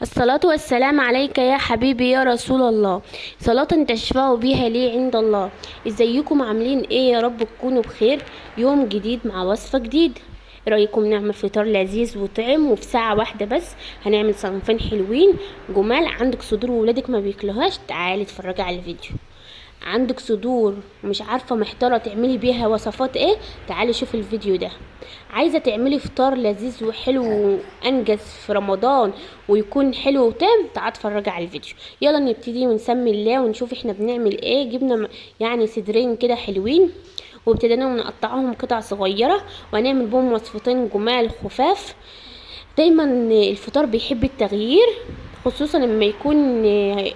الصلاة والسلام عليك يا حبيبي يا رسول الله. صلاة تشفع بها لي عند الله. ازيكم عاملين ايه؟ يا رب تكونوا بخير. يوم جديد مع وصفة جديدة. ايه رأيكم نعمل فطار لذيذ وطعم وفي ساعة واحدة بس؟ هنعمل صنفين حلوين جمال. عندك صدور وولادك ما بياكلوهاش؟ تعالي اتفرجي على الفيديو. عندك صدور مش عارفة محتارة تعملي بيها وصفات ايه؟ تعالي شوفي الفيديو ده. عايزة تعملي فطار لذيذ وحلو وانجز في رمضان ويكون حلو وتام؟ تعالي اتفرجي على الفيديو. يلا نبتدي ونسمي الله ونشوف احنا بنعمل ايه. جبنا يعني صدرين كده حلوين وابتدينا نقطعهم قطع صغيرة وهنعمل بهم وصفتين جمال خفاف. دايما الفطار بيحب التغيير، خصوصا لما يكون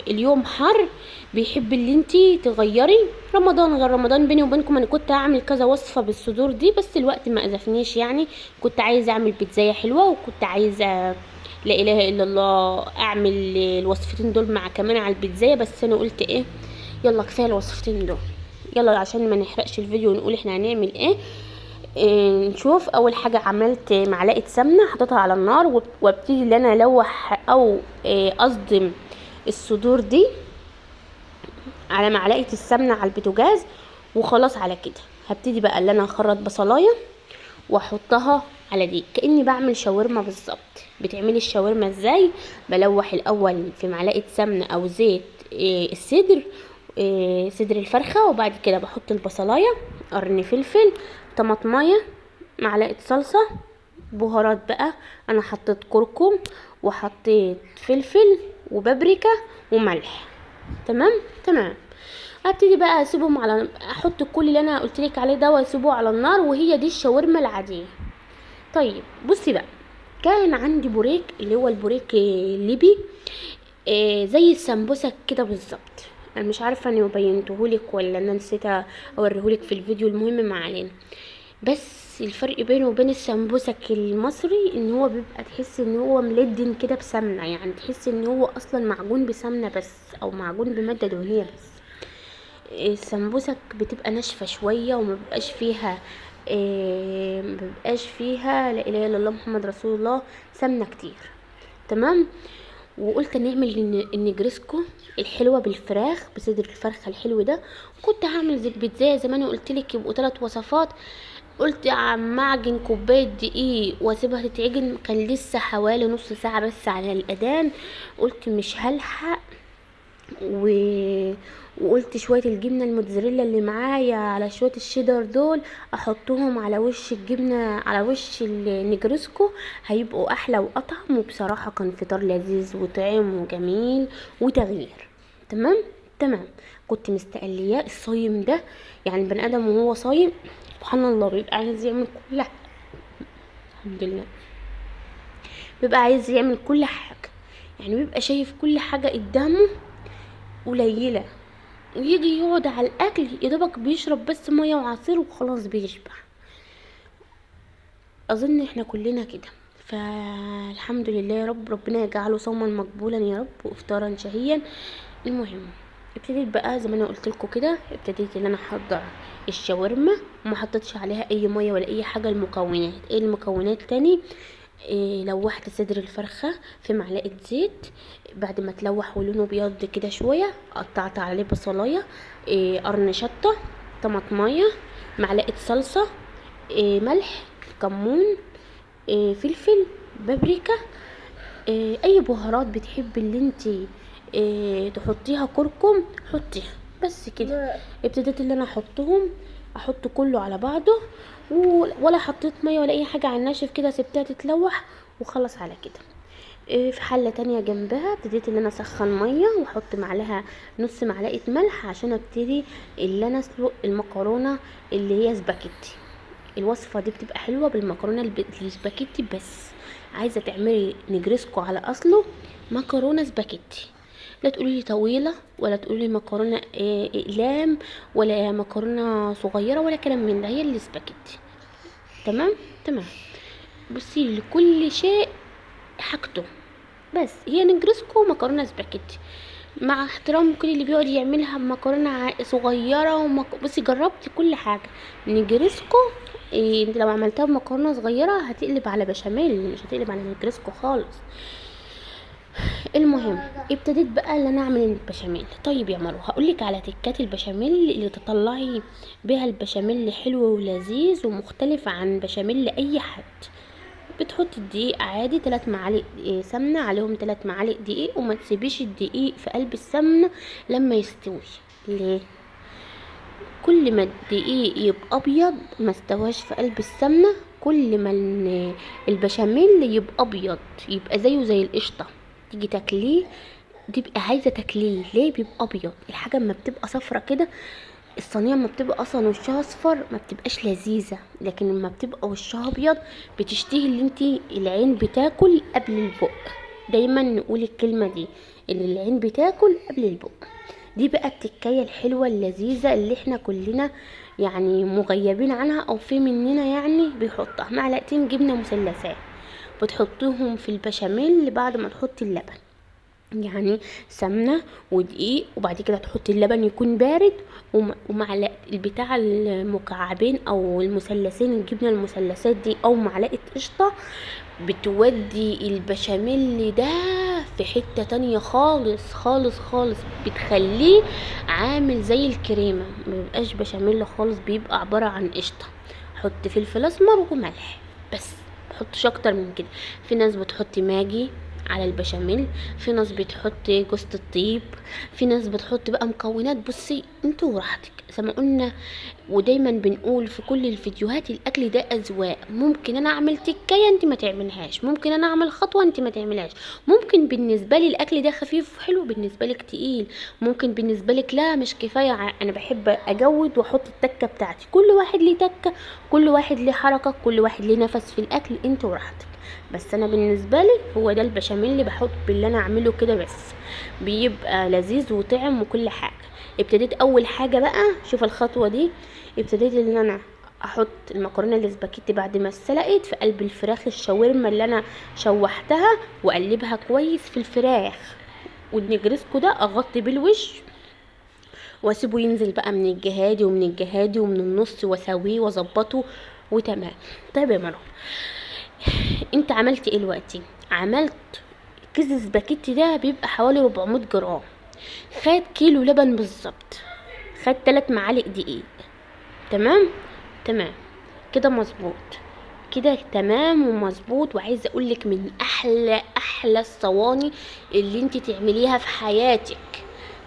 اليوم حر. بيحب اللي انتي تغيري. رمضان غير رمضان. بيني وبينكم انا كنت هعمل كذا وصفة بالصدور دي بس الوقت ما اذفنيش يعني. كنت عايزة اعمل بيتزاية حلوة وكنت عايزة لا اله الا الله اعمل الوصفتين دول مع كمان على البيتزاية، بس انا قلت ايه، يلا كفاية الوصفتين دول. يلا عشان ما نحرقش الفيديو ونقول احنا هنعمل ايه. نشوف. اول حاجه عملت معلقه سمنه حطيتها على النار وابتدي ان انا الوح او اصدم الصدور دي على معلقه السمنه على البوتاجاز. وخلاص على كده هبتدي بقى ان انا اخرط بصلايه واحطها على دي كاني بعمل شاورما بالظبط. بتعملي الشاورما ازاي؟ بلوح الاول في معلقه سمنه او زيت الصدر، صدر الفرخه، وبعد كده بحط البصلايه، قرن فلفل، طماطمايه، معلقه صلصه، بهارات بقى. انا حطيت كركم وحطيت فلفل وبابريكا وملح. تمام تمام. ابتدي بقى اسيبهم على، احط كل اللي انا قلت لك عليه ده واسيبه على النار، وهي دي الشاورما العاديه. طيب بصي بقى، كان عندي بوريك اللي هو البوريك الليبي، زي السمبوسك كده بالظبط. انا مش عارفه اني بينتهولك ولا انا نسيت اوريهولك في الفيديو. المهم ما علينا. بس الفرق بينه وبين السمبوسك المصري ان هو بيبقى تحس ان هو ملدن كده بسمنه، يعني تحس ان هو اصلا معجون بسمنه بس او معجون بماده دهنيه بس. السمبوسك بتبقى ناشفه شويه وما بيبقاش فيها لا اله الا الله محمد رسول الله سمنه كتير. تمام. وقلت نعمل النجرسكو الحلوه بالفراخ، بصدر الفرخه الحلو ده. كنت هعمل زي بيتزا زي ما انا قلت لك، يبقوا 3 وصفات. قلت معجن كوبايه دقيق واسيبها تتعجن، كان لسه حوالي نص ساعه بس على الاذان. قلت مش هلحق و... وقلت شويه الجبنه الموتزاريلا اللي معايا على شويه الشيدر دول احطهم على وش الجبنه، على وش النجرسكو، هيبقوا احلى واطعم. وبصراحه كان فطار لذيذ وطعم وجميل وتغيير. تمام تمام. كنت مستقلياه الصايم ده، يعني البني ادم وهو صايم سبحان الله بيبقى عايز يعمل كل حاجه. الحمد لله. بيبقى عايز يعمل كل حاجه، يعني بيبقى شايف كل حاجه قدامه قليله، ويجي يقعد على الاكل يدوبك بيشرب بس ميه وعصير وخلاص بيشبع. اظن احنا كلنا كده. فالحمد لله يا رب، ربنا يجعله صوما مقبولا يا رب وافطارا شهيا. المهم ابتديت بقى زي ما انا قلت لكم كده، ابتديت ان انا احضر الشاورما وما حطيتش عليها اي ميه ولا اي حاجه. المكونات ايه؟ المكونات تاني، لوحت صدر الفرخة في معلقة زيت. بعد ما تلوح ولونه بيض كده شوية قطعت عليه بصلاية، قرن شطة، طماطماية، معلقة صلصة، ملح، كمون، فلفل، بابريكا، اي بهارات بتحب اللي انتي تحطيها، كركم حطيها. بس كده ابتديت اللي انا احط كله على بعضه، ولا حطيت ميه ولا اي حاجه على الناشف كده، سبتها تتلوح وخلص على كده. في حله تانية جنبها ابتديت ان انا اسخن ميه واحط معلها نص معلقه ملح عشان ابتدي اللي انا اسلق المكرونه اللي هي سباكيتي. الوصفه دي بتبقى حلوه بالمكرونه السباكيتي. بس عايزه تعملي نجرسكو على اصله مكرونه سباكيتي، لا تقولي لي طويله ولا تقولي لي مكرونه اقلام ولا مكرونه صغيره ولا كلام من ده، هي السباكيتي. تمام تمام. بصي لكل شيء حاجته. بس هي نجرسكو مكرونه سباكيتي، مع احترام كل اللي بيقعد يعملها بمكرونه صغيره بصي جربت كل حاجه. نجرسكو انت لو عملتها بمكرونه صغيره هتقلب على بشاميل، مش هتقلب على نجرسكو خالص. المهم ابتديت بقى ان انا اعمل البشاميل. طيب يا مروه هقولك على تكات البشاميل اللي تطلعي بيها البشاميل حلو ولذيذ ومختلف عن بشاميل اي حد. بتحطي الدقيق عادي 3 معالق سمنه عليهم 3 معالق دقيق، وما تسيبيش الدقيق في قلب السمنه لما يستوي. ليه؟ كل ما الدقيق يبقى ابيض ما استواش في قلب السمنه، كل ما البشاميل يبقى ابيض، يبقى زيه زي القشطه، تيجي تاكليه تبقى عايزه تاكليه. ليه بيبقى ابيض؟ الحاجه اما بتبقى صفرة كده، الصينيه اما بتبقى اصلا وشها اصفر ما بتبقاش لذيذه، لكن لما بتبقى وشها ابيض بتشتهي اللي انتي العين بتاكل قبل البق. دايما نقول الكلمه دي، اللي العين بتاكل قبل البق. دي بقى التكايه الحلوه اللذيذه اللي احنا كلنا يعني مغيبين عنها، او في مننا يعني بيحطها. معلقتين جبنه مثلثات بتحطوهم في البشاميل بعد ما تحطي اللبن، يعني سمنه ودقيق، وبعد كده تحطي اللبن يكون بارد، ومعلقه البتاع المكعبين او المثلثين الجبنه المثلثات دي، او معلقه قشطه، بتودي البشاميل ده في حته تانية خالص خالص خالص، بتخليه عامل زي الكريمه، مبيبقاش بشاميل خالص، بيبقى عباره عن قشطه. حط فلفل اسمر وملح بس، متحطش اكتر من كده. في ناس بتحط ماجي على البشاميل، في ناس بتحط جوز الطيب، في ناس بتحط بقى مكونات. بصي انتوا وراحتك زي ما قلنا، ودايما بنقول في كل الفيديوهات الاكل ده اذواق. ممكن انا اعمل تكايه انت ما تعملهاش، ممكن انا اعمل خطوه انت ما تعملهاش، ممكن بالنسبه لي الاكل ده خفيف وحلو، بالنسبه لك تقيل، ممكن بالنسبه لك لا مش كفايه. انا بحب اجود واحط التكه بتاعتي، كل واحد ليه تكه، كل واحد ليه حركه، كل واحد ليه نفس في الاكل، انت وراحتك. بس انا بالنسبه لي هو ده البشاميل اللي بحط اللي انا اعمله كده، بس بيبقى لذيذ وطعم وكل حاجه. ابتديت اول حاجه بقى، شوف الخطوه دي، ابتديت ان انا احط المكرونه الاسباجيتي بعد ما اتسلقت في قلب الفراخ الشاورما اللي انا شوحتها، واقلبها كويس في الفراخ، والنجرسكو ده اغطي بالوش واسيبه ينزل بقى من الجهه دي ومن الجهه دي ومن النص، واسويه واظبطه وتمام. طيب يا مروه انت عملت ايه دلوقتي؟ عملت كيس سباكيتي ده بيبقى حوالي 400 جرام، خد كيلو لبن بالظبط، خد 3 معالق دقيق. تمام تمام كده مظبوط، كده تمام ومظبوط. وعايزه اقولك من احلى الصواني اللي انت تعمليها في حياتك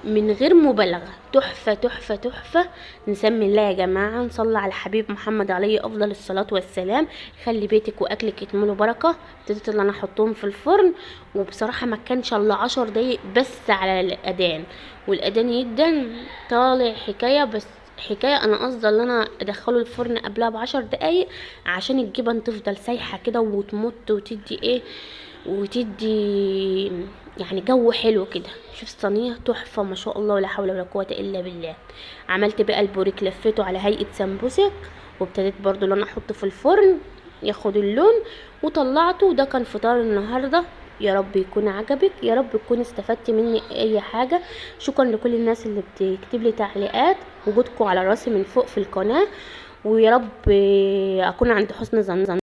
من غير مبالغه، تحفه تحفه تحفه. نسمي الله يا جماعه، نصلي على الحبيب محمد عليه افضل الصلاه والسلام. خلي بيتك واكلك يتملوا بركه. ابتديت ان انا احطهم في الفرن، وبصراحه ما كانش الا 10 دقايق بس على الاذان، والاذان يدن طالع حكايه. بس حكايه انا قصدي ان انا ادخله الفرن قبلها ب10 دقايق عشان الجبن تفضل سايحه كده وتمط وتدي ايه، وتدي يعني جو حلو كده. شوف الصينيه تحفه ما شاء الله، ولا حول ولا قوه الا بالله. عملت بقى البوريك، لفيته على هيئه سمبوسك، وابتديت برضو ان انا احطه في الفرن ياخد اللون، وطلعته. وده كان فطار النهارده. يا رب يكون عجبك، يا رب تكون استفدتي مني اي حاجه. شكرا لكل الناس اللي بتكتب لي تعليقات، وجودكم على راسي من فوق في القناه، ويا رب اكون عند حسن ظن